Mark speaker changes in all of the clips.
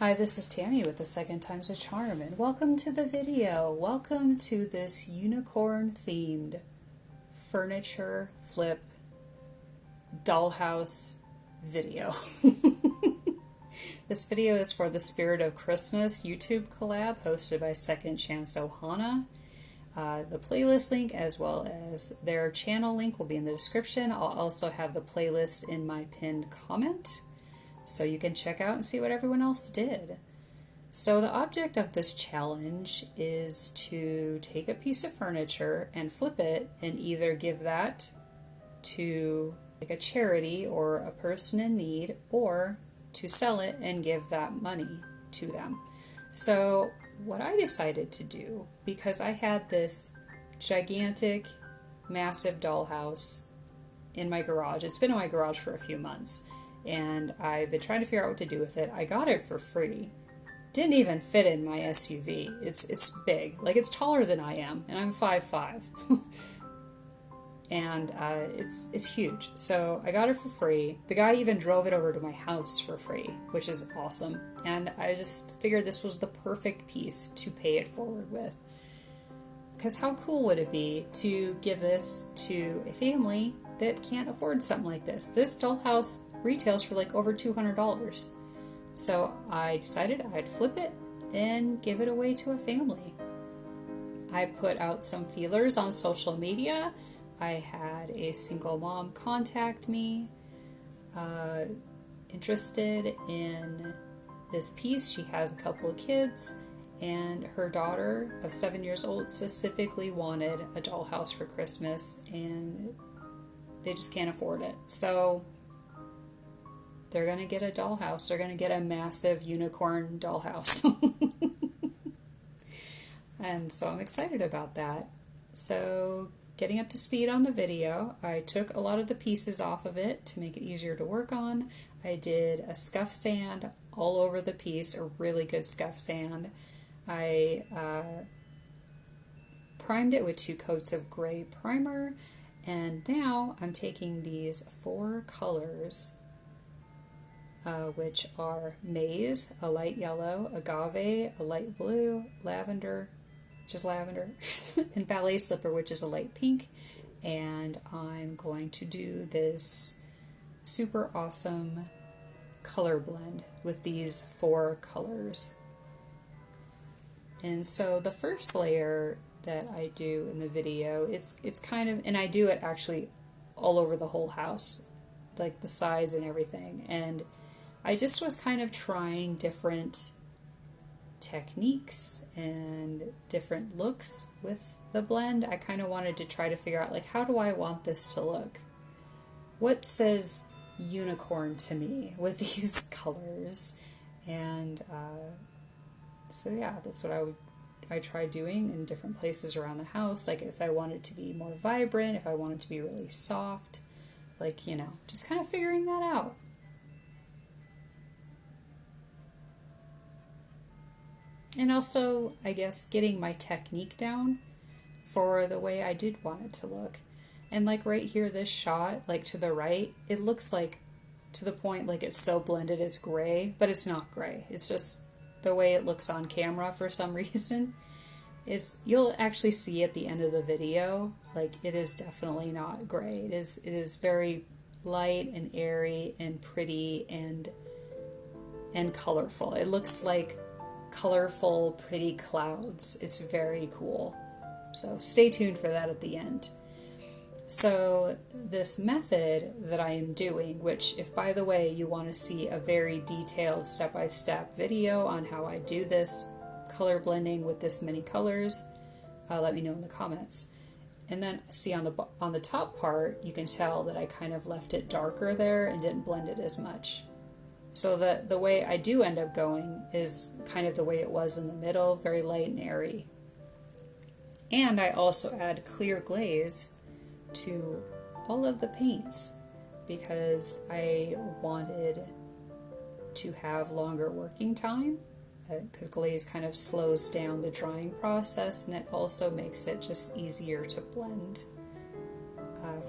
Speaker 1: Hi, this is Tammy with the Second Time's a Charm, and welcome to the video. Welcome to this unicorn-themed furniture flip dollhouse video. This video is for the Spirit of Christmas YouTube collab hosted by Second Chance Ohana. The playlist link as well as their channel link will be in the description. I'll also have the playlist in my pinned comment, so you can check out and see what everyone else did. So the object of this challenge is to take a piece of furniture and flip it and either give that to like a charity or a person in need, or to sell it and give that money to them. So what I decided to do, because I had this gigantic, massive dollhouse in my garage. It's been in my garage for a few months, and I've been trying to figure out what to do with it. I got it for free. Didn't even fit in my SUV. It's big. Like, it's taller than I am, and I'm 5'5". And it's huge. So I got it for free. The guy even drove it over to my house for free, which is awesome. And I just figured this was the perfect piece to pay it forward with. Because how cool would it be to give this to a family that can't afford something like this? This dollhouse retails for like over $200. So I decided I'd flip it and give it away to a family. I put out some feelers on social media. I had a single mom contact me, interested in this piece. She has a couple of kids, and her daughter of 7 years old specifically wanted a dollhouse for Christmas, and they just can't afford it. So they're going to get a dollhouse. They're going to get a massive unicorn dollhouse. And so I'm excited about that. So getting up to speed on the video, I took a lot of the pieces off of it to make it easier to work on. I did a scuff sand all over the piece, a really good scuff sand. I primed it with 2 coats of gray primer, and now I'm taking these 4 colors, which are maize, a light yellow, agave, a light blue, lavender, which is lavender, and ballet slipper, which is a light pink. And I'm going to do this super awesome color blend with these 4 colors. And so the first layer that I do in the video, it's kind of, and I do it actually all over the whole house, like the sides and everything. And I just was kind of trying different techniques and different looks with the blend. I kind of wanted to try to figure out, like, how do I want this to look? What says unicorn to me with these colors? And so yeah, that's what I try doing in different places around the house. Like, if I want it to be more vibrant, if I want it to be really soft, like, you know, just kind of figuring that out. And also, I guess, getting my technique down for the way I did want it to look. And like right here, this shot, like to the right, it looks like, to the point, like it's so blended it's gray, but it's not gray. It's just the way it looks on camera for some reason. You'll actually see at the end of the video, like, it is definitely not gray. It is very light and airy and pretty and colorful. It looks like colorful, pretty clouds. It's very cool. So stay tuned for that at the end. So this method that I am doing, which, if by the way you want to see a very detailed step-by-step video on how I do this color blending with this many colors, let me know in the comments. And then see on the top part, you can tell that I kind of left it darker there and didn't blend it as much. So the way I do end up going is kind of the way it was in the middle, very light and airy. And I also add clear glaze to all of the paints because I wanted to have longer working time, because glaze kind of slows down the drying process, and it also makes it just easier to blend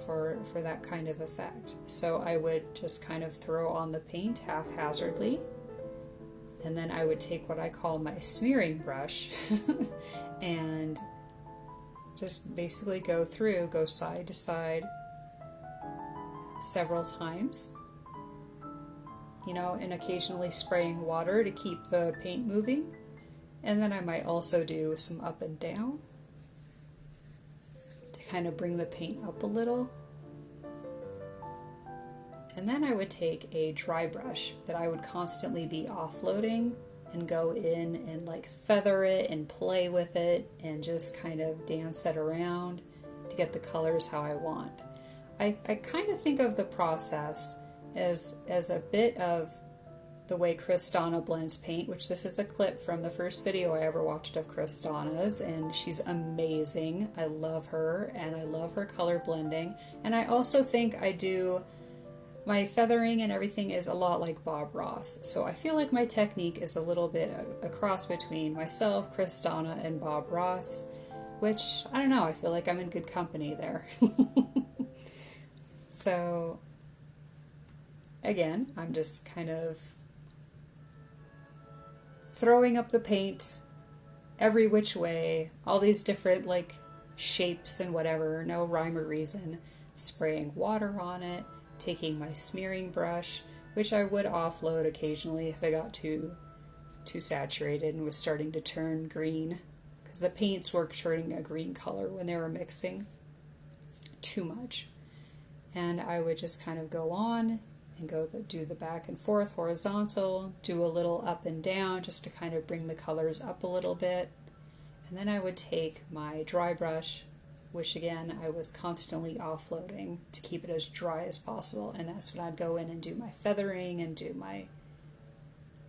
Speaker 1: for that kind of effect. So I would just kind of throw on the paint haphazardly And then I would take what I call my smearing brush and just basically go through, go side to side several times, and occasionally spraying water to keep the paint moving. And then I might also do some up and down to kind of bring the paint up a little. And then I would take a dry brush that I would constantly be offloading and go in and like feather it and play with it and just kind of dance it around to get the colors how I want. I kind of think of the process as a bit of the way Kristana blends paint, which this is a clip from the first video I ever watched of Kristana's, and she's amazing. I love her, and I love her color blending. And I also think my feathering and everything is a lot like Bob Ross. So I feel like my technique is a little bit a cross between myself, Kristana, and Bob Ross, which, I don't know, I feel like I'm in good company there. So, again, I'm just kind of throwing up the paint every which way, all these different like shapes and whatever, no rhyme or reason, spraying water on it, taking my smearing brush, which I would offload occasionally if I got too saturated and was starting to turn green, because the paints were turning a green color when they were mixing too much. And I would just kind of go on and do the back and forth horizontal, do a little up and down just to kind of bring the colors up a little bit. And then I would take my dry brush, which again I was constantly offloading to keep it as dry as possible, and that's when I'd go in and do my feathering and do my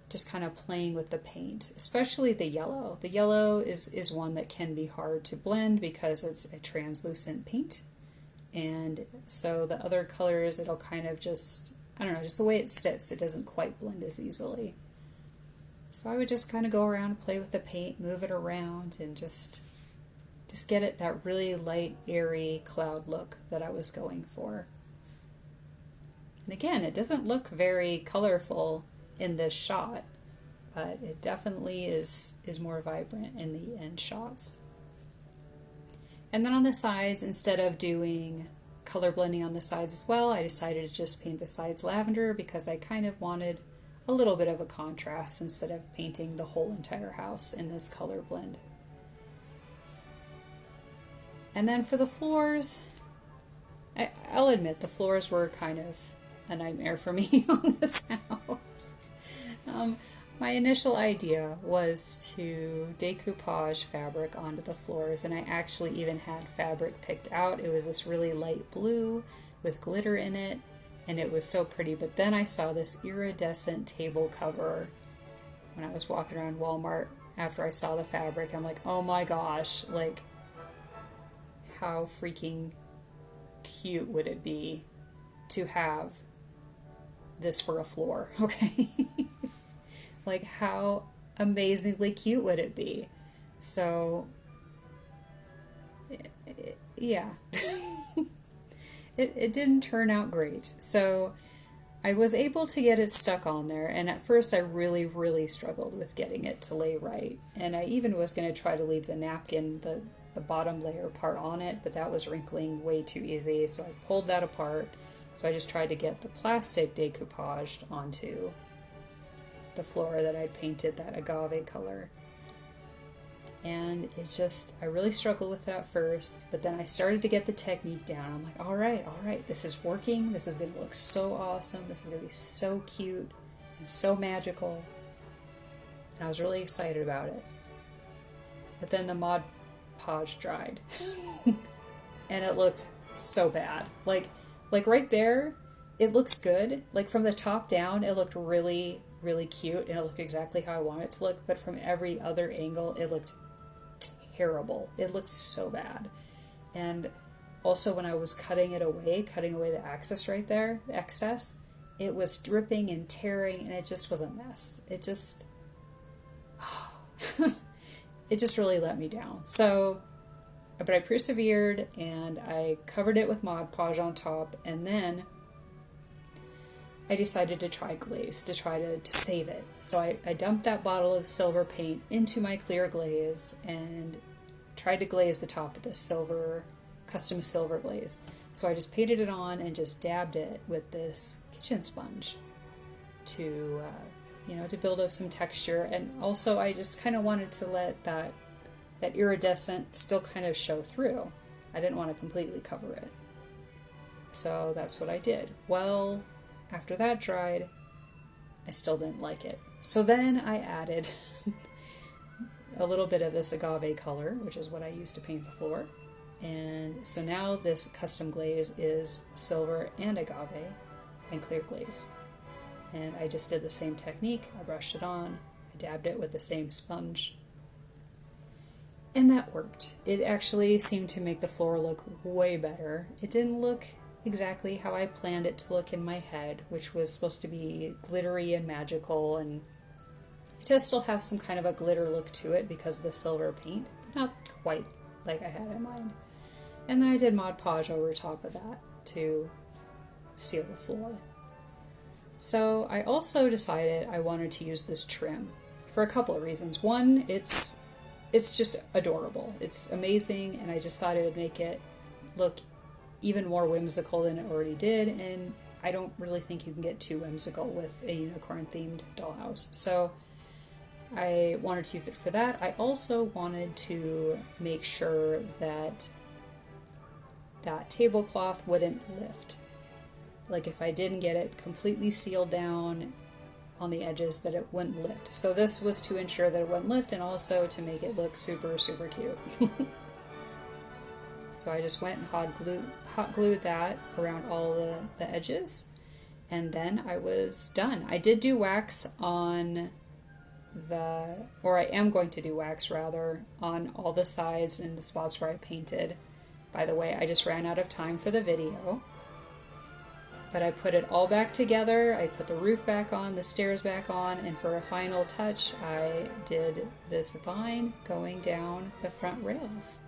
Speaker 1: just kind of playing with the paint, especially the yellow. The yellow is one that can be hard to blend because it's a translucent paint. And so the other colors, it'll kind of just, I don't know, just the way it sits, it doesn't quite blend as easily. So I would just kind of go around and play with the paint, move it around, and just get it that really light, airy cloud look that I was going for. And again, it doesn't look very colorful in this shot, but it definitely is more vibrant in the end shots. And then on the sides, instead of doing color blending on the sides as well, I decided to just paint the sides lavender because I kind of wanted a little bit of a contrast instead of painting the whole entire house in this color blend. And then for the floors, I'll admit the floors were kind of a nightmare for me on this house. My initial idea was to decoupage fabric onto the floors, and I actually even had fabric picked out. It was this really light blue with glitter in it, and it was so pretty. But then I saw this iridescent table cover when I was walking around Walmart after I saw the fabric. I'm like, oh my gosh, like, how freaking cute would it be to have this for a floor, okay? Like, how amazingly cute would it be? So, yeah. It didn't turn out great. So, I was able to get it stuck on there, and at first I really, really struggled with getting it to lay right. And I even was going to try to leave the napkin, the bottom layer part on it, but that was wrinkling way too easy, so I pulled that apart. So I just tried to get the plastic decoupaged onto the floor that I'd painted that agave color. And I really struggled with that first, but then I started to get the technique down. I'm like, all right, this is working. This is going to look so awesome. This is going to be so cute and so magical. And I was really excited about it. But then the Mod Podge dried. And it looked so bad. Like right there, it looks good. Like from the top down, it looked really, really cute, and it looked exactly how I wanted it to look, but from every other angle, it looked terrible. It looked so bad. And also when I was cutting away the excess right there, the excess, it was dripping and tearing, and it just was a mess. It just really let me down. So, but I persevered, and I covered it with Mod Podge on top, and then I decided to try glaze to try to save it. So I dumped that bottle of silver paint into my clear glaze and tried to glaze the top of this custom silver glaze. So I just painted it on and just dabbed it with this kitchen sponge to, to build up some texture. And also I just kind of wanted to let that iridescent still kind of show through. I didn't want to completely cover it. So that's what I did. Well, after that dried, I still didn't like it. So then I added a little bit of this agave color, which is what I used to paint the floor. And so now this custom glaze is silver and agave and clear glaze. And I just did the same technique. I brushed it on, I dabbed it with the same sponge, and that worked. It actually seemed to make the floor look way better. It didn't look exactly how I planned it to look in my head, which was supposed to be glittery and magical, and it does still have some kind of a glitter look to it because of the silver paint, but not quite like I had in mind. And then I did Mod Podge over top of that to seal the floor. So I also decided I wanted to use this trim for a couple of reasons. One, it's just adorable. It's amazing, and I just thought it would make it look even more whimsical than it already did, and I don't really think you can get too whimsical with a unicorn-themed dollhouse. So I wanted to use it for that. I also wanted to make sure that that tablecloth wouldn't lift. Like if I didn't get it completely sealed down on the edges, that it wouldn't lift. So this was to ensure that it wouldn't lift and also to make it look super, super cute. So I just went and hot glued that around all the edges, and then I was done. I did do wax on I am going to do wax rather, on all the sides and the spots where I painted. By the way, I just ran out of time for the video. But I put it all back together. I put the roof back on, the stairs back on, and for a final touch, I did this vine going down the front rails.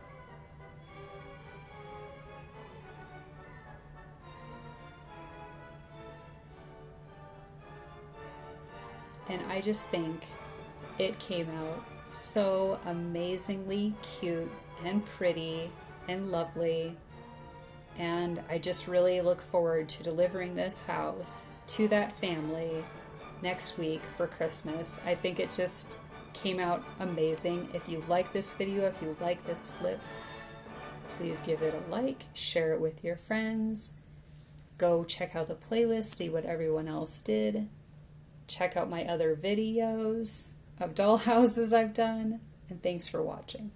Speaker 1: And I just think it came out so amazingly cute and pretty and lovely. And I just really look forward to delivering this house to that family next week for Christmas. I think it just came out amazing. If you like this video, if you like this flip, please give it a like, share it with your friends, go check out the playlist, see what everyone else did, check out my other videos of doll houses I've done, and thanks for watching.